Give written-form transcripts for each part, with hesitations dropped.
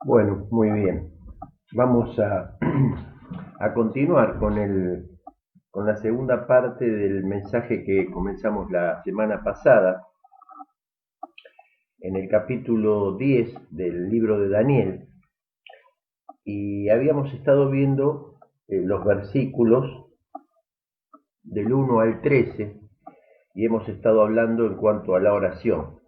Bueno, muy bien. Vamos a continuar con la segunda parte del mensaje que comenzamos la semana pasada, en el capítulo 10 del libro de Daniel, y habíamos estado viendo los versículos del 1 al 13, y hemos estado hablando en cuanto a la oración.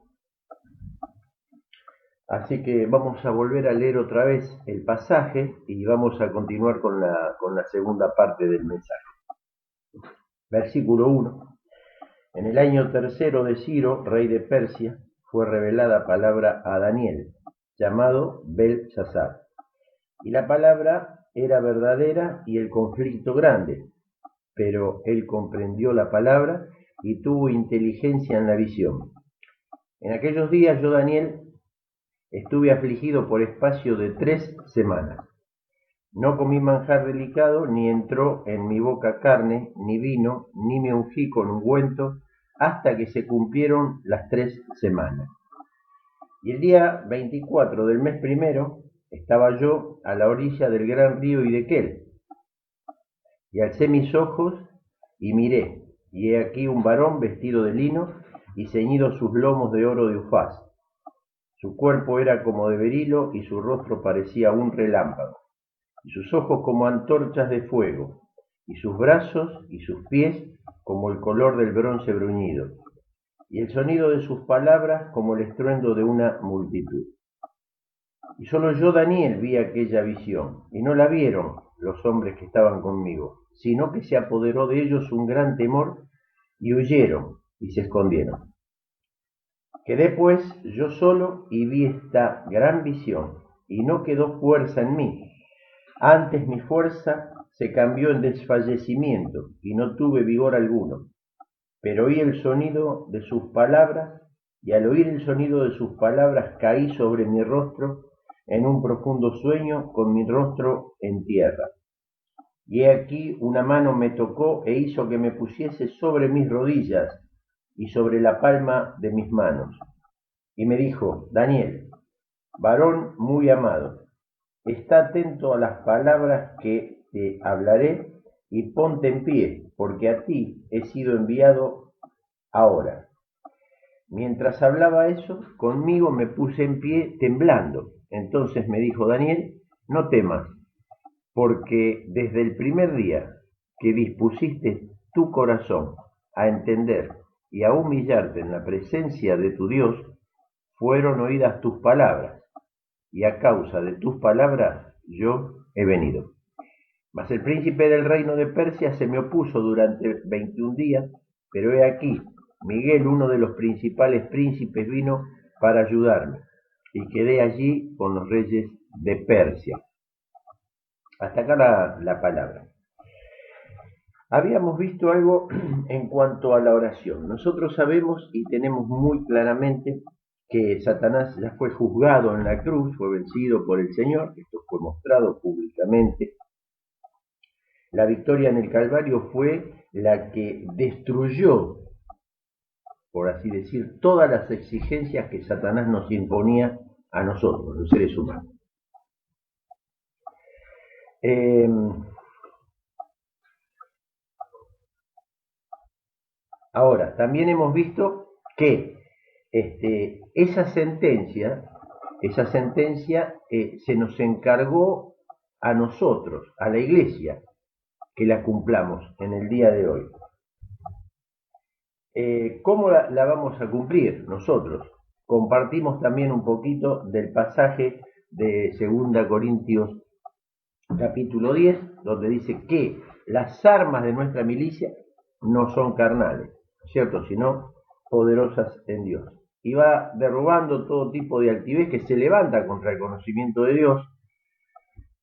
Así que vamos a volver a leer otra vez el pasaje y vamos a continuar con la segunda parte del mensaje. Versículo 1. En el año tercero de Ciro, rey de Persia, fue revelada palabra a Daniel, llamado Belsasar. Y la palabra era verdadera y el conflicto grande, pero él comprendió la palabra y tuvo inteligencia en la visión. En aquellos días yo, Daniel, estuve afligido por espacio de 3 semanas. No comí manjar delicado, ni entró en mi boca carne, ni vino, ni me ungí con ungüento, hasta que se cumplieron las 3 semanas. Y el día 24 del mes primero estaba yo a la orilla del gran río Hiddekel, y alcé mis ojos y miré, y he aquí un varón vestido de lino y ceñidos sus lomos de oro de Ufaz. Su cuerpo era como de berilo y su rostro parecía un relámpago, y sus ojos como antorchas de fuego, y sus brazos y sus pies como el color del bronce bruñido, y el sonido de sus palabras como el estruendo de una multitud. Y solo yo, Daniel, vi aquella visión, y no la vieron los hombres que estaban conmigo, sino que se apoderó de ellos un gran temor, y huyeron y se escondieron. Quedé pues yo solo y vi esta gran visión, y no quedó fuerza en mí. Antes mi fuerza se cambió en desfallecimiento, y no tuve vigor alguno. Pero oí el sonido de sus palabras, y al oír el sonido de sus palabras caí sobre mi rostro en un profundo sueño, con mi rostro en tierra. Y he aquí una mano me tocó e hizo que me pusiese sobre mis rodillas y sobre la palma de mis manos. Y me dijo: Daniel, varón muy amado, está atento a las palabras que te hablaré y ponte en pie, porque a ti he sido enviado ahora. Mientras hablaba eso, conmigo me puse en pie temblando. Entonces me dijo: Daniel, no temas, porque desde el primer día que dispusiste tu corazón a entender y a humillarte en la presencia de tu Dios, fueron oídas tus palabras, y a causa de tus palabras yo he venido. Mas el príncipe del reino de Persia se me opuso durante 21 días, pero he aquí, Miguel, uno de los principales príncipes, vino para ayudarme, y quedé allí con los reyes de Persia. Hasta acá la palabra. Habíamos visto algo en cuanto a la oración. Nosotros sabemos y tenemos muy claramente que Satanás ya fue juzgado en la cruz, fue vencido por el Señor, esto fue mostrado públicamente. La victoria en el Calvario fue la que destruyó, por así decir, todas las exigencias que Satanás nos imponía a nosotros, los seres humanos. Ahora, también hemos visto que esa sentencia se nos encargó a nosotros, a la Iglesia, que la cumplamos en el día de hoy. ¿Cómo la vamos a cumplir nosotros? Compartimos también un poquito del pasaje de 2 Corintios capítulo 10, donde dice que las armas de nuestra milicia no son carnales, ¿cierto?, sino poderosas en Dios. Y va derrubando todo tipo de altivez que se levanta contra el conocimiento de Dios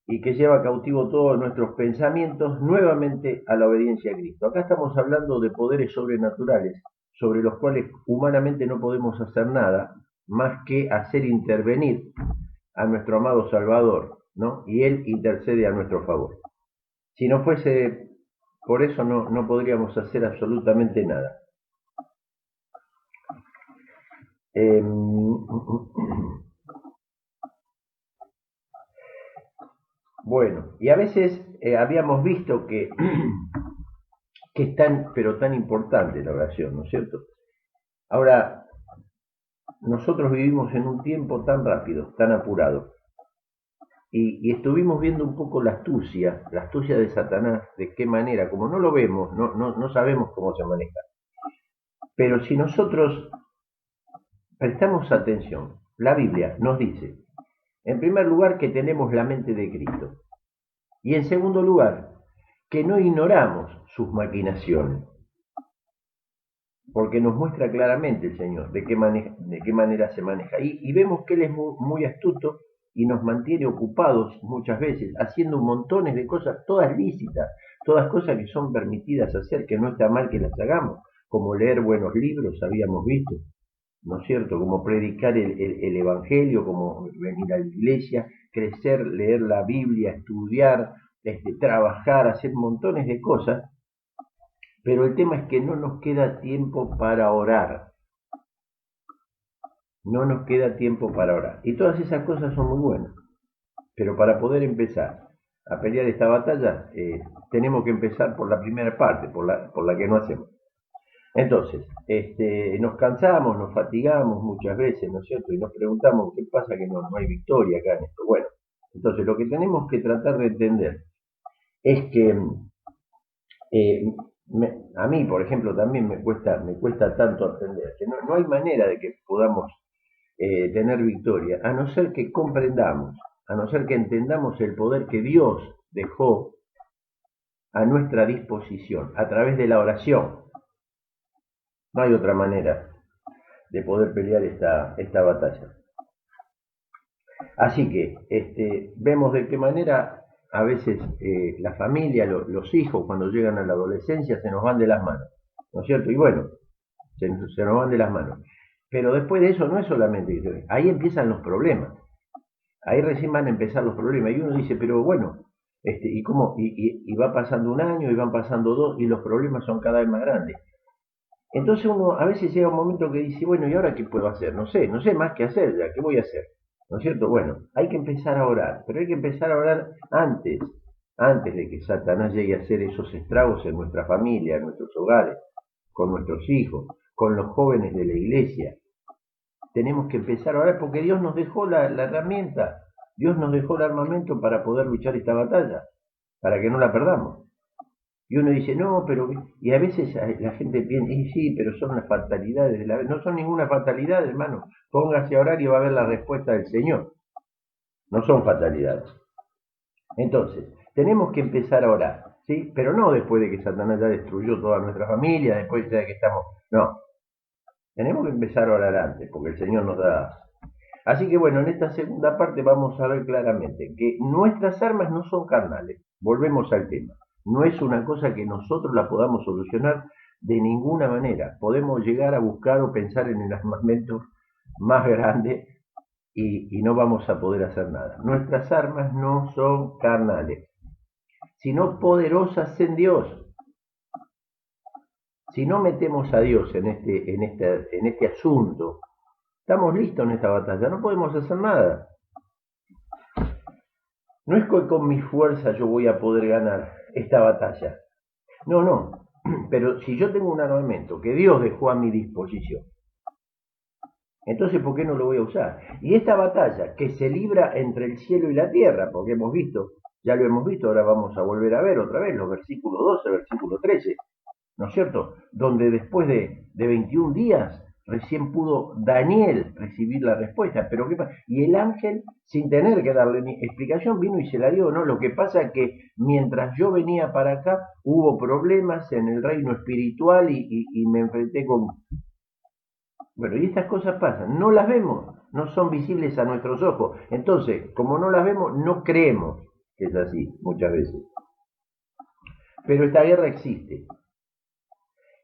y que lleva cautivo todos nuestros pensamientos nuevamente a la obediencia a Cristo. Acá estamos hablando de poderes sobrenaturales sobre los cuales humanamente no podemos hacer nada más que hacer intervenir a nuestro amado Salvador, ¿no? Y Él intercede a nuestro favor. Si no fuese por eso, no podríamos hacer absolutamente nada. Bueno, y a veces habíamos visto que es tan, pero tan importante la oración, ¿no es cierto? Ahora, nosotros vivimos en un tiempo tan rápido, tan apurado, y estuvimos viendo un poco la astucia de Satanás, de qué manera, como no lo vemos, no sabemos cómo se maneja. Pero si nosotros prestamos atención, la Biblia nos dice, en primer lugar, que tenemos la mente de Cristo. Y en segundo lugar, que no ignoramos sus maquinaciones, porque nos muestra claramente el Señor de qué manera se maneja. Y vemos que Él es muy astuto y nos mantiene ocupados muchas veces, haciendo montones de cosas, todas lícitas, todas cosas que son permitidas hacer, que no está mal que las hagamos, como leer buenos libros, habíamos visto, ¿no es cierto? Como predicar el Evangelio, como venir a la iglesia, crecer, leer la Biblia, estudiar, trabajar, hacer montones de cosas, pero el tema es que no nos queda tiempo para orar. No nos queda tiempo para orar. Y todas esas cosas son muy buenas. Pero para poder empezar a pelear esta batalla, tenemos que empezar por la primera parte, por la que no hacemos. Entonces, nos cansamos, nos fatigamos muchas veces, ¿no es cierto? Y nos preguntamos qué pasa que no hay victoria acá en esto. Bueno, entonces lo que tenemos que tratar de entender es que a mí, por ejemplo, también me cuesta tanto aprender, que no hay manera de que podamos tener victoria, a no ser que comprendamos, a no ser que entendamos el poder que Dios dejó a nuestra disposición a través de la oración. No hay otra manera de poder pelear esta batalla. Así que vemos de qué manera a veces la familia, los hijos, cuando llegan a la adolescencia, se nos van de las manos, ¿no es cierto? Y bueno, se nos van de las manos. Pero después de eso no es solamente eso, ahí empiezan los problemas. Ahí recién van a empezar los problemas. Y uno dice, pero bueno, ¿y cómo? Y va pasando un año, y van pasando dos, y los problemas son cada vez más grandes. Entonces uno a veces llega un momento que dice, bueno, ¿y ahora qué puedo hacer? No sé más qué hacer ya, ¿qué voy a hacer? ¿No es cierto? Bueno, hay que empezar a orar, pero hay que empezar a orar antes de que Satanás llegue a hacer esos estragos en nuestra familia, en nuestros hogares, con nuestros hijos, con los jóvenes de la iglesia. Tenemos que empezar a orar porque Dios nos dejó la herramienta, Dios nos dejó el armamento para poder luchar esta batalla, para que no la perdamos. Y uno dice, no, pero... Y a veces la gente piensa, y sí, pero son las fatalidades de la vida. No son ninguna fatalidad, hermano. Póngase a orar y va a ver la respuesta del Señor. No son fatalidades. Entonces, tenemos que empezar a orar, ¿sí? Pero no después de que Satanás ya destruyó toda nuestra familia, después de que estamos... No, tenemos que empezar a orar antes, porque el Señor nos da... Así que bueno, en esta segunda parte vamos a ver claramente que nuestras armas no son carnales. Volvemos al tema. No es una cosa que nosotros la podamos solucionar de ninguna manera. Podemos llegar a buscar o pensar en el armamento más grande y no vamos a poder hacer nada. Nuestras armas no son carnales, sino poderosas en Dios. Si no metemos a Dios en este asunto, estamos listos en esta batalla, no podemos hacer nada. No es que con mi fuerza yo voy a poder ganar esta batalla. No. Pero si yo tengo un armamento que Dios dejó a mi disposición, entonces ¿por qué no lo voy a usar? Y esta batalla que se libra entre el cielo y la tierra, porque ya lo hemos visto, ahora vamos a volver a ver otra vez los versículos 12, versículo 13, ¿no es cierto? Donde después de 21 días recién pudo Daniel recibir la respuesta. Pero ¿qué pasa? Y el ángel, sin tener que darle ni explicación, vino y se la dio, ¿no? Lo que pasa es que mientras yo venía para acá, hubo problemas en el reino espiritual y me enfrenté con... Bueno, y estas cosas pasan, no las vemos, no son visibles a nuestros ojos. Entonces, como no las vemos, no creemos que es así, muchas veces. Pero esta guerra existe.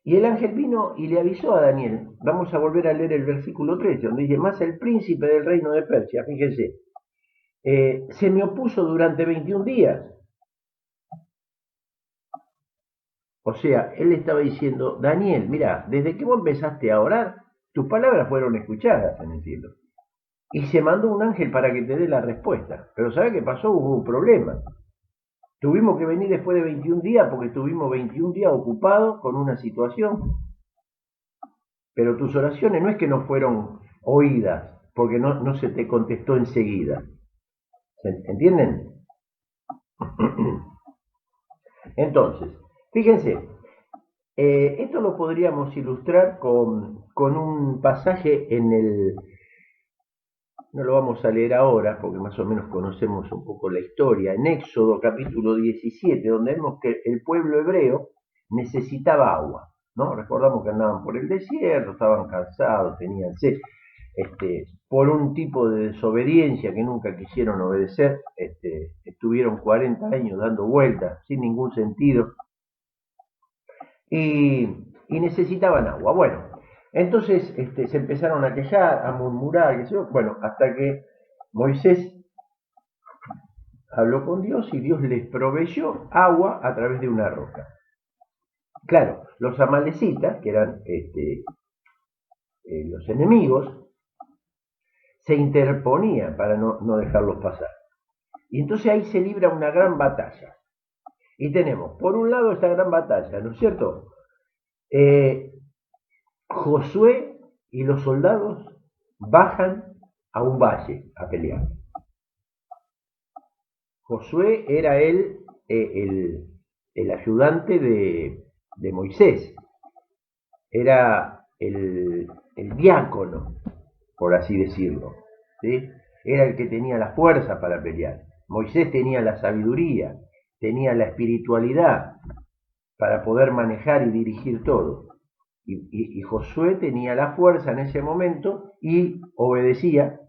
Y el ángel vino y le avisó a Daniel. Vamos a volver a leer el versículo 13, donde dice, más el príncipe del reino de Persia, fíjese, se me opuso durante 21 días. O sea, él estaba diciendo, Daniel, mira, desde que vos empezaste a orar, tus palabras fueron escuchadas en el cielo. y se mandó un ángel para que te dé la respuesta. Pero ¿sabes qué pasó? Hubo un problema. Tuvimos que venir después de 21 días porque estuvimos 21 días ocupados con una situación. Pero tus oraciones no es que no fueron oídas, porque no se te contestó enseguida. ¿Entienden? Entonces, fíjense, esto lo podríamos ilustrar con un pasaje en el... No lo vamos a leer ahora, porque más o menos conocemos un poco la historia. En Éxodo capítulo 17, donde vemos que el pueblo hebreo necesitaba agua, ¿no? Recordamos que andaban por el desierto, estaban cansados, tenían sed, por un tipo de desobediencia que nunca quisieron obedecer, estuvieron 40 años dando vueltas sin ningún sentido y necesitaban agua. Bueno, entonces se empezaron a quejar, a murmurar, qué sé yo, bueno, hasta que Moisés habló con Dios y Dios les proveyó agua a través de una roca. Claro, los amalecitas, que eran los enemigos, se interponían para no dejarlos pasar. Y entonces ahí se libra una gran batalla. Y tenemos, por un lado, esta gran batalla, ¿no es cierto? Josué y los soldados bajan a un valle a pelear. Josué era el ayudante de Moisés, era el diácono, por así decirlo, ¿sí? Era el que tenía la fuerza para pelear. Moisés tenía la sabiduría, tenía la espiritualidad para poder manejar y dirigir todo. Y Josué tenía la fuerza en ese momento y obedecía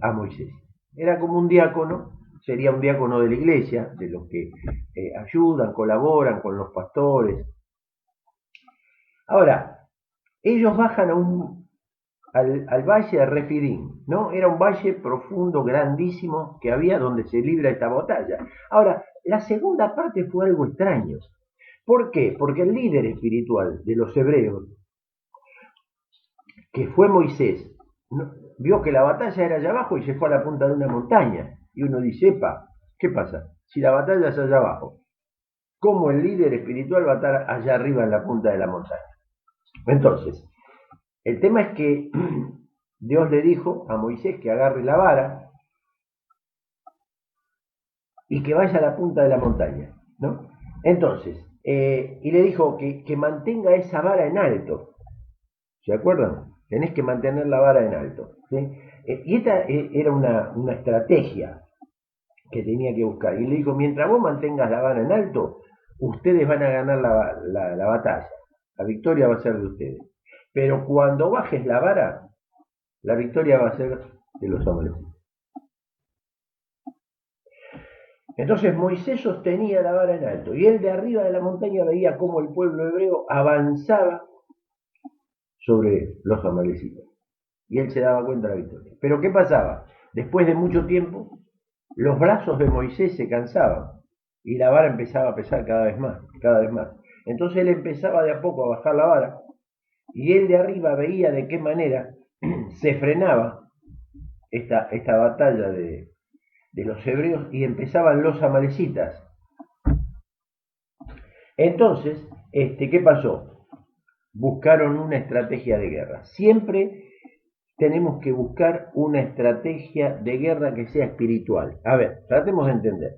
a Moisés. Era como un diácono, sería un diácono de la iglesia, de los que ayudan, colaboran con los pastores. Ahora, ellos bajan al valle de Refidim, ¿no? Era un valle profundo, grandísimo, que había donde se libra esta batalla. Ahora, la segunda parte fue algo extraño. ¿Por qué? Porque el líder espiritual de los hebreos, que fue Moisés, vio que la batalla era allá abajo y se fue a la punta de una montaña. Y uno dice, epa, ¿qué pasa? Si la batalla es allá abajo, ¿cómo el líder espiritual va a estar allá arriba en la punta de la montaña? Entonces, el tema es que Dios le dijo a Moisés que agarre la vara y que vaya a la punta de la montaña, ¿no? Entonces, y le dijo que mantenga esa vara en alto. ¿Se acuerdan? Tenés que mantener la vara en alto, ¿sí? Y esta era una estrategia que tenía que buscar. Y le dijo, mientras vos mantengas la vara en alto, ustedes van a ganar la batalla. La victoria va a ser de ustedes. Pero cuando bajes la vara, la victoria va a ser de los amalecitas. Entonces Moisés sostenía la vara en alto y él de arriba de la montaña veía cómo el pueblo hebreo avanzaba sobre los amalecitas. Y él se daba cuenta de la victoria. Pero ¿qué pasaba? Después de mucho tiempo, los brazos de Moisés se cansaban y la vara empezaba a pesar cada vez más, cada vez más. Entonces él empezaba de a poco a bajar la vara y él de arriba veía de qué manera se frenaba esta batalla de los hebreos y empezaban los amalecitas. Entonces, ¿qué pasó? Buscaron una estrategia de guerra. Siempre tenemos que buscar una estrategia de guerra que sea espiritual. A ver, tratemos de entender.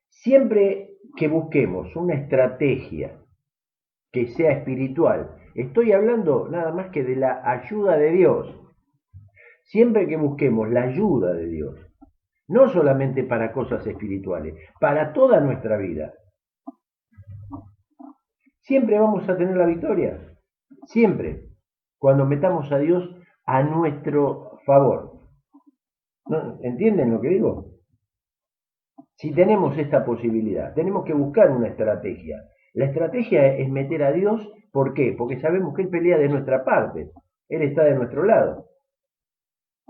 Siempre que busquemos una estrategia que sea espiritual, estoy hablando nada más que de la ayuda de Dios. Siempre que busquemos la ayuda de Dios, no solamente para cosas espirituales, para toda nuestra vida, siempre vamos a tener la victoria. Siempre. Cuando metamos a Dios a nuestro favor. ¿No? ¿Entienden lo que digo? Si tenemos esta posibilidad, tenemos que buscar una estrategia. La estrategia es meter a Dios, ¿por qué? Porque sabemos que Él pelea de nuestra parte, Él está de nuestro lado.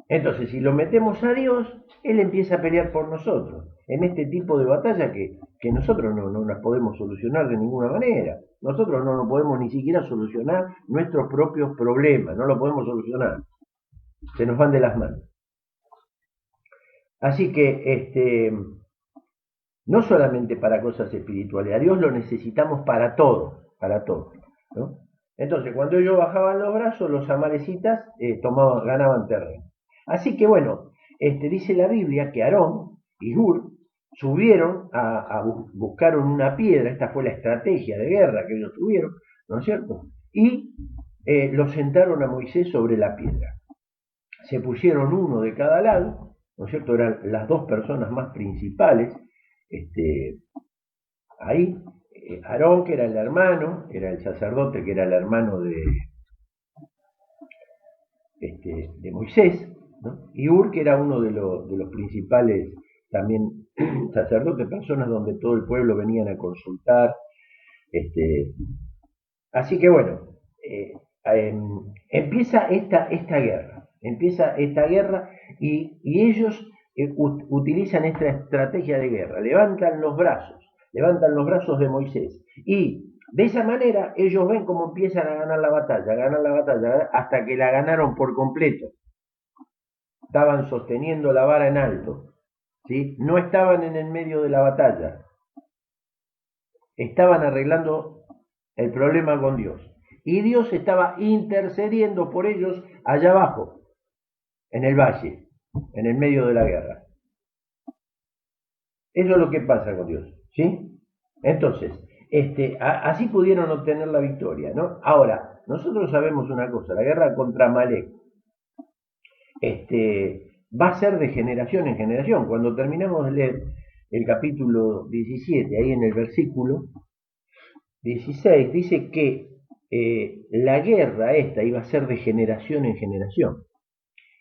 Entonces, si lo metemos a Dios, Él empieza a pelear por nosotros, en este tipo de batalla que nosotros no las podemos solucionar de ninguna manera. Nosotros no podemos ni siquiera solucionar nuestros propios problemas, no lo podemos solucionar. se nos van de las manos. Así que no solamente para cosas espirituales, a Dios lo necesitamos para todo, ¿no? Entonces, cuando ellos bajaban los brazos, los amalecitas ganaban terreno. Así que bueno, dice la Biblia que Aarón y Hur subieron buscaron una piedra, esta fue la estrategia de guerra que ellos tuvieron, ¿no es cierto? Y lo sentaron a Moisés sobre la piedra. Se pusieron uno de cada lado, ¿no es cierto? Eran las dos personas más principales, ahí, Aarón, que era el hermano, era el sacerdote, que era el hermano de Moisés, ¿no? Y Hur, que era uno de los principales también sacerdotes, personas donde todo el pueblo venían a consultar. Así que bueno, empieza esta guerra y ellos utilizan esta estrategia de guerra, levantan los brazos de Moisés y de esa manera ellos ven cómo empiezan a ganar la batalla, hasta que la ganaron por completo. Estaban sosteniendo la vara en alto, ¿sí? No estaban en el medio de la batalla, estaban arreglando el problema con Dios. Y Dios estaba intercediendo por ellos allá abajo, en el valle, en el medio de la guerra. Eso es lo que pasa con Dios, ¿sí? Entonces, así pudieron obtener la victoria, ¿no? Ahora, nosotros sabemos una cosa, la guerra contra Amalek va a ser de generación en generación. Cuando terminamos de leer el capítulo 17, ahí en el versículo 16, dice que la guerra esta iba a ser de generación en generación.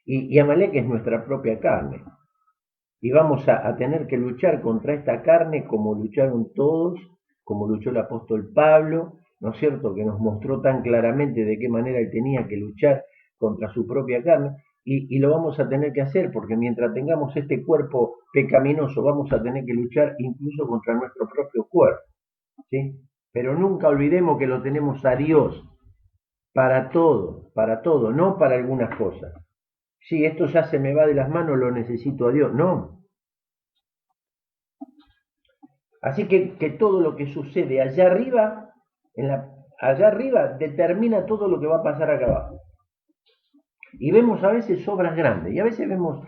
Y Amalek es nuestra propia carne. Y vamos a tener que luchar contra esta carne como lucharon todos, como luchó el apóstol Pablo, ¿no es cierto? Que nos mostró tan claramente de qué manera él tenía que luchar contra su propia carne. Y lo vamos a tener que hacer porque mientras tengamos este cuerpo pecaminoso vamos a tener que luchar incluso contra nuestro propio cuerpo, ¿sí? Pero nunca olvidemos que lo tenemos a Dios para todo, no para algunas cosas. Sí, esto ya se me va de las manos, lo necesito a Dios. No. Así que todo lo que sucede allá arriba, allá arriba, determina todo lo que va a pasar acá abajo. Y vemos a veces obras grandes, y a veces vemos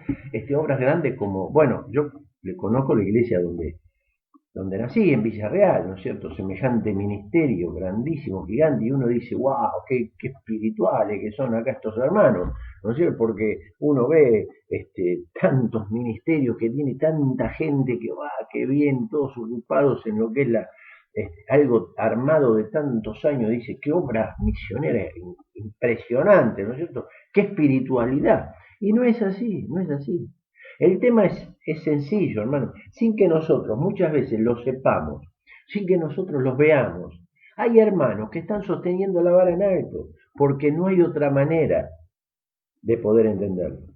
obras grandes como, bueno, yo le conozco la iglesia donde nací, en Villarreal, ¿no es cierto? Semejante ministerio, grandísimo, gigante, y uno dice, wow, qué espirituales que son acá estos hermanos, ¿no es cierto? Porque uno ve tantos ministerios que tiene tanta gente que va, que bien, todos ocupados en lo que es algo armado de tantos años, dice, qué obra misionera impresionante, ¿no es cierto? Qué espiritualidad. Y no es así, no es así. El tema es sencillo, hermano, sin que nosotros muchas veces lo sepamos, sin que nosotros los veamos. Hay hermanos que están sosteniendo la vara en alto, porque no hay otra manera de poder entenderlo.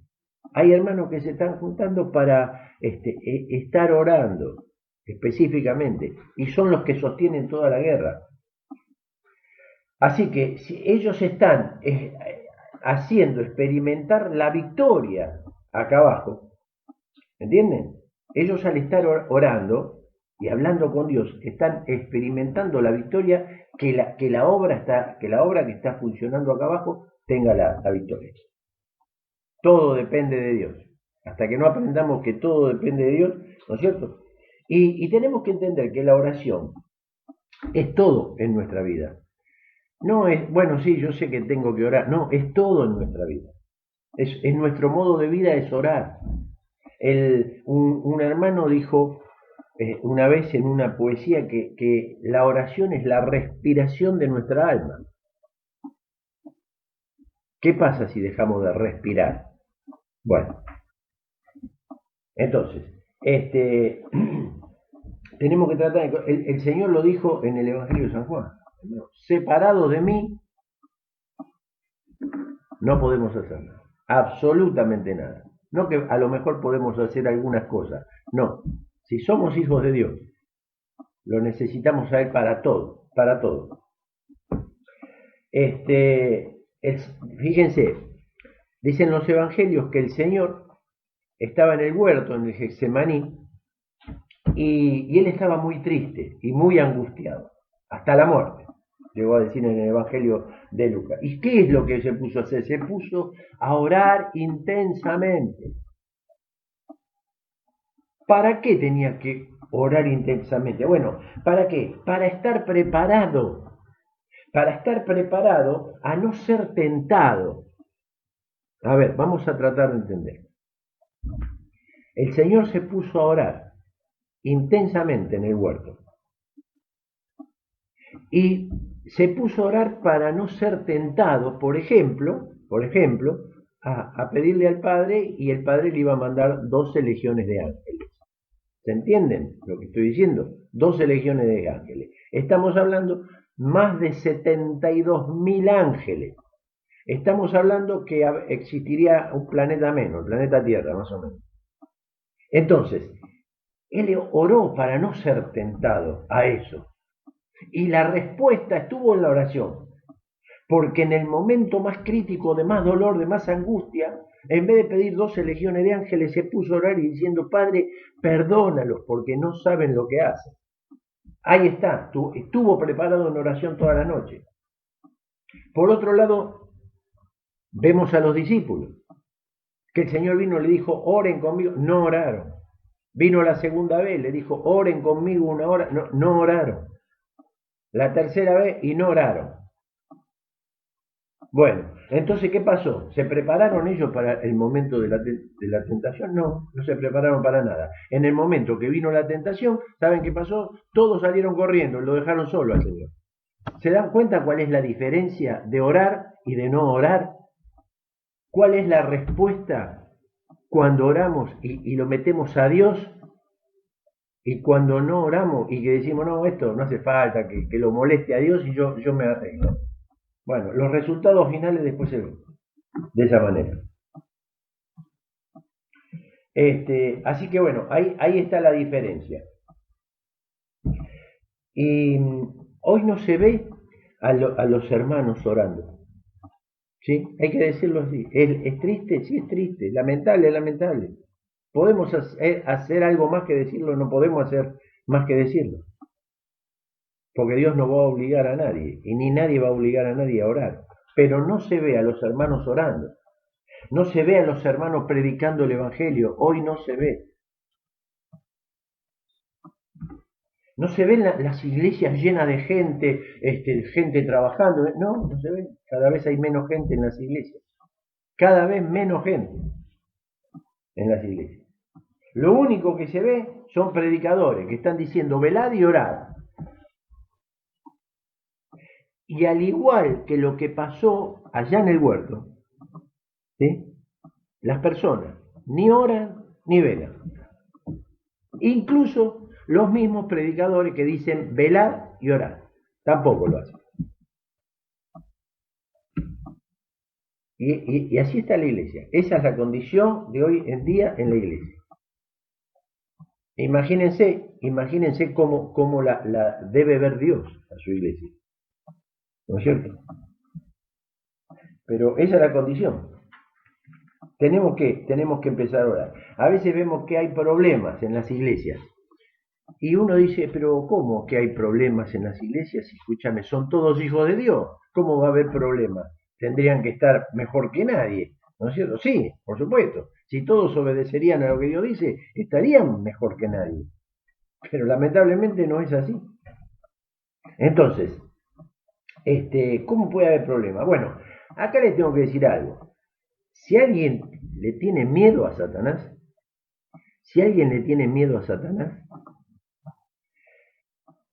Hay hermanos que se están juntando para estar orando específicamente, y son los que sostienen toda la guerra. Así que si ellos están haciendo experimentar la victoria acá abajo, ¿entienden? Ellos al estar orando y hablando con Dios están experimentando la victoria que la obra que está funcionando acá abajo tenga la victoria. Todo depende de Dios. Hasta que no aprendamos que todo depende de Dios, ¿no es cierto? Y tenemos que entender que la oración es todo en nuestra vida. No es, bueno, sí, yo sé que tengo que orar. No, es todo en nuestra vida. Es nuestro modo de vida es orar. Un hermano dijo una vez en una poesía que la oración es la respiración de nuestra alma. ¿Qué pasa si dejamos de respirar? Bueno, entonces, tenemos que tratar, el Señor lo dijo en el Evangelio de San Juan, separados de mí, no podemos hacer nada, absolutamente nada. No que a lo mejor podemos hacer algunas cosas, no. Si somos hijos de Dios, lo necesitamos a Él para todo, para todo. Fíjense, Dicen los evangelios que el Señor estaba en el huerto, en el Getsemaní, y él estaba muy triste y muy angustiado, hasta la muerte, llegó a decir en el Evangelio de Lucas. ¿Y qué es lo que se puso a hacer? Se puso a orar intensamente. ¿Para qué tenía que orar intensamente? Bueno, ¿para qué? Para estar preparado a no ser tentado. A ver, vamos a tratar de entender. El Señor se puso a orar intensamente en el huerto y se puso a orar para no ser tentado, por ejemplo, a pedirle al Padre, y el Padre le iba a mandar 12 legiones de ángeles. ¿Se entienden lo que estoy diciendo? 12 legiones de ángeles. Estamos hablando más de 72.000 ángeles. Estamos hablando que existiría un planeta menos, el planeta Tierra, más o menos. Entonces, él oró para no ser tentado a eso. Y la respuesta estuvo en la oración. Porque en el momento más crítico, de más dolor, de más angustia, en vez de pedir 12 legiones de ángeles, se puso a orar y diciendo: Padre, perdónalos porque no saben lo que hacen. Ahí está, estuvo preparado en oración toda la noche. Por otro lado, vemos a los discípulos, que el Señor vino y le dijo: oren conmigo, no oraron. Vino la segunda vez, le dijo: oren conmigo una hora, no oraron. La tercera vez y no oraron. Bueno, entonces, ¿qué pasó? ¿Se prepararon ellos para el momento de la tentación? No se prepararon para nada. En el momento que vino la tentación, ¿saben qué pasó? Todos salieron corriendo, lo dejaron solo al Señor. ¿Se dan cuenta cuál es la diferencia de orar y de no orar? ¿Cuál es la respuesta cuando oramos y lo metemos a Dios? Y cuando no oramos y que decimos: no, esto no hace falta, que lo moleste a Dios y yo me arreglo. Bueno, los resultados finales después se ven de esa manera. Así que bueno, ahí está la diferencia. Y hoy no se ve a los hermanos orando. ¿Sí? Hay que decirlo así. ¿Es triste? Sí, es triste. Lamentable. ¿Podemos hacer algo más que decirlo? No podemos hacer más que decirlo. Porque Dios no va a obligar a nadie, y ni nadie va a obligar a nadie a orar. Pero no se ve a los hermanos orando. No se ve a los hermanos predicando el Evangelio. Hoy no se ve. No se ven las iglesias llenas de gente, gente trabajando. No se ve. Cada vez hay menos gente en las iglesias. Cada vez menos gente en las iglesias. Lo único que se ve son predicadores que están diciendo: velad y orad. Y al igual que lo que pasó allá en el huerto, ¿sí? Las personas ni oran ni velan. Incluso los mismos predicadores que dicen velad y orad, tampoco lo hacen. Y así está la iglesia. Esa es la condición de hoy en día en la iglesia. Imagínense cómo la debe ver Dios a su iglesia. ¿No es cierto? Pero esa es la condición. Tenemos que empezar a orar. A veces vemos que hay problemas en las iglesias. Y uno dice: pero ¿cómo que hay problemas en las iglesias? Escúchame, son todos hijos de Dios. ¿Cómo va a haber problemas? Tendrían que estar mejor que nadie, ¿no es cierto? Sí, por supuesto. Si todos obedecerían a lo que Dios dice, estarían mejor que nadie. Pero lamentablemente no es así. Entonces, ¿cómo puede haber problemas? Bueno, acá les tengo que decir algo. Si alguien le tiene miedo a Satanás,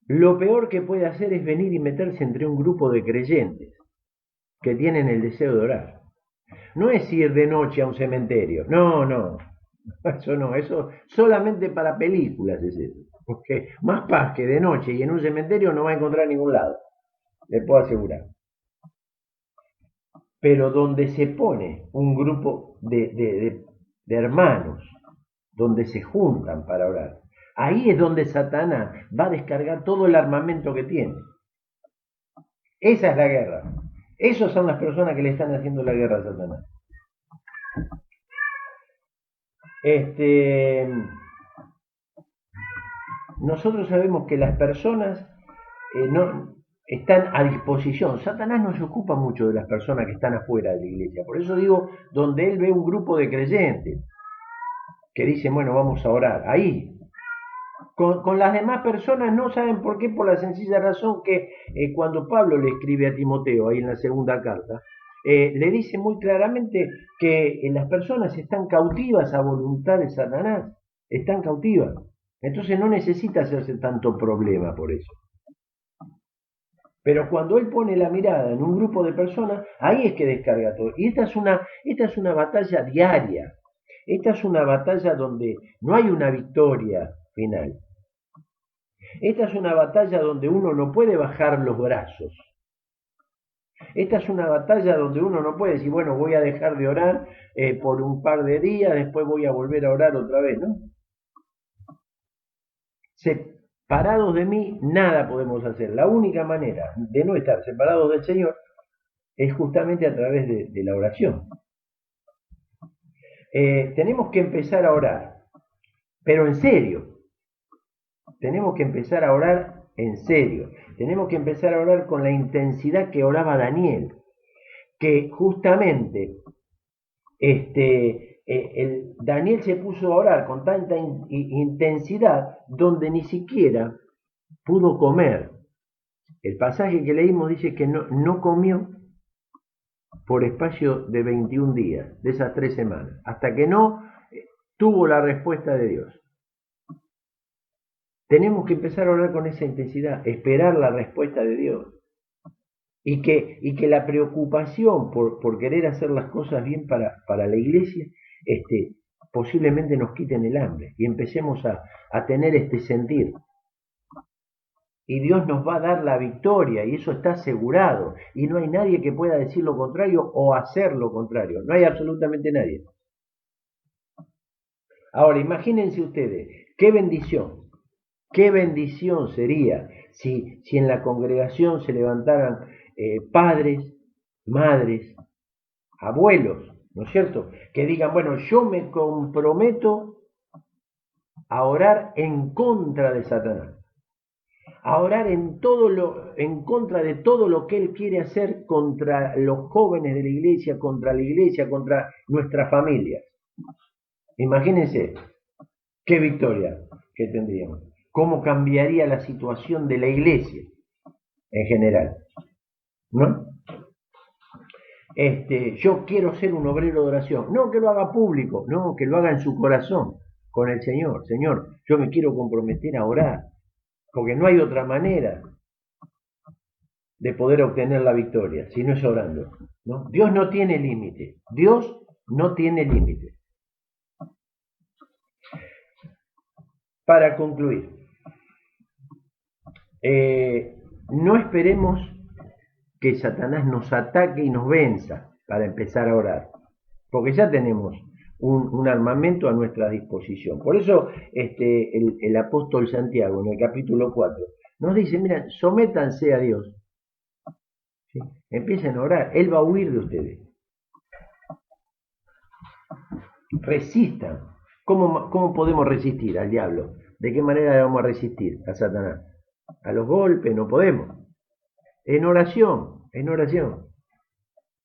lo peor que puede hacer es venir y meterse entre un grupo de creyentes que tienen el deseo de orar. No es ir de noche a un cementerio. No. Eso solamente para películas es eso. Porque más paz que de noche y en un cementerio no va a encontrar en ningún lado. Le puedo asegurar. Pero donde se pone un grupo de hermanos, donde se juntan para orar, ahí es donde Satanás va a descargar todo el armamento que tiene. Esa es la guerra. Esas son las personas que le están haciendo la guerra a Satanás. Nosotros sabemos que las personas no están a disposición. Satanás no se ocupa mucho de las personas que están afuera de la iglesia. Por eso digo, donde él ve un grupo de creyentes que dicen, bueno, vamos a orar, ahí. Con las demás personas no saben por qué, por la sencilla razón que cuando Pablo le escribe a Timoteo, ahí en la segunda carta, le dice muy claramente que las personas están cautivas a voluntad de Satanás, están cautivas. Entonces no necesita hacerse tanto problema por eso. Pero cuando él pone la mirada en un grupo de personas, ahí es que descarga todo. Y esta es una batalla diaria. Esta es una batalla donde no hay una victoria final. Esta es una batalla donde uno no puede bajar los brazos. Esta es una batalla donde uno no puede decir, bueno, voy a dejar de orar por un par de días, después voy a volver a orar otra vez, ¿no? Separados de mí, nada podemos hacer. La única manera de no estar separados del Señor es justamente a través de la oración. Tenemos que empezar a orar, pero en serio. Tenemos que empezar a orar en serio. Tenemos que empezar a orar con la intensidad que oraba Daniel, que justamente Daniel se puso a orar con tanta intensidad donde ni siquiera pudo comer. El pasaje que leímos dice que no comió por espacio de 21 días, de esas 3 semanas, hasta que no tuvo la respuesta de Dios. Tenemos que empezar a orar con esa intensidad, esperar la respuesta de Dios. Y que la preocupación por querer hacer las cosas bien para la iglesia, posiblemente nos quiten el hambre y empecemos a tener este sentir. Y Dios nos va a dar la victoria y eso está asegurado. Y no hay nadie que pueda decir lo contrario o hacer lo contrario. No hay absolutamente nadie. Ahora, imagínense ustedes, qué bendición sería si en la congregación se levantaran padres, madres, abuelos, ¿no es cierto? Que digan, bueno, yo me comprometo a orar en contra de Satanás, a orar en contra de todo lo que él quiere hacer contra los jóvenes de la iglesia, contra nuestras familias. Imagínense qué victoria que tendríamos. Cómo cambiaría la situación de la iglesia en general, ¿no? Yo quiero ser un obrero de oración, no que lo haga público, no, que lo haga en su corazón, con el Señor. Señor, yo me quiero comprometer a orar, porque no hay otra manera de poder obtener la victoria, si no es orando, ¿no? Dios no tiene límite, Dios no tiene límite. Para concluir, no esperemos que Satanás nos ataque y nos venza para empezar a orar, porque ya tenemos un armamento a nuestra disposición. Por eso el apóstol Santiago en el capítulo 4 nos dice, mira, sométanse a Dios, ¿sí? Empiecen a orar, Él va a huir de ustedes. Resistan. ¿Cómo podemos resistir al diablo? ¿De qué manera le vamos a resistir a Satanás? A los golpes no podemos. En oración.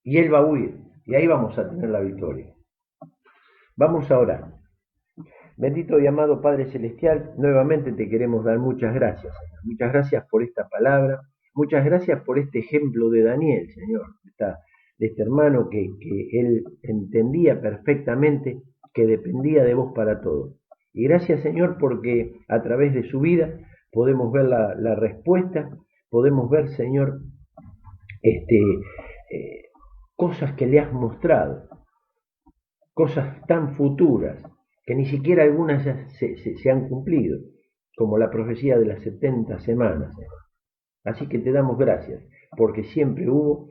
Y Él va a huir. Y ahí vamos a tener la victoria. Vamos a orar. Bendito y amado Padre Celestial, nuevamente te queremos dar muchas gracias, Señor. Muchas gracias por esta palabra. Muchas gracias por este ejemplo de Daniel, Señor. De este hermano que él entendía perfectamente que dependía de vos para todo. Y gracias, Señor, porque a través de su vida podemos ver la respuesta, podemos ver, Señor, cosas que le has mostrado, cosas tan futuras, que ni siquiera algunas se han cumplido, como la profecía de las 70 semanas. Así que te damos gracias, porque siempre hubo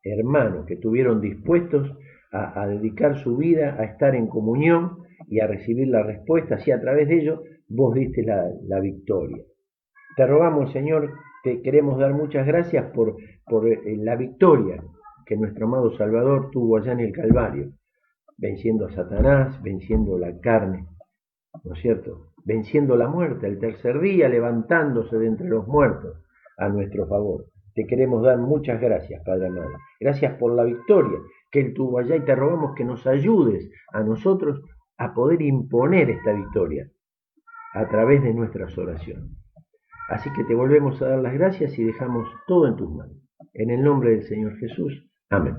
hermanos que estuvieron dispuestos a dedicar su vida a estar en comunión y a recibir la respuesta, así a través de ello vos diste la victoria. Te rogamos, Señor, te queremos dar muchas gracias por la victoria que nuestro amado Salvador tuvo allá en el Calvario, venciendo a Satanás, venciendo la carne, ¿no es cierto? Venciendo la muerte, el tercer día levantándose de entre los muertos a nuestro favor. Te queremos dar muchas gracias, Padre amado. Gracias por la victoria que Él tuvo allá y te rogamos que nos ayudes a nosotros a poder imponer esta victoria a través de nuestras oraciones. Así que te volvemos a dar las gracias y dejamos todo en tus manos. En el nombre del Señor Jesús. Amén.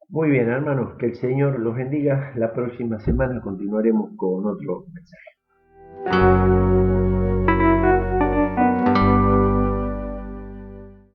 Muy bien, hermanos, que el Señor los bendiga. La próxima semana continuaremos con otro mensaje.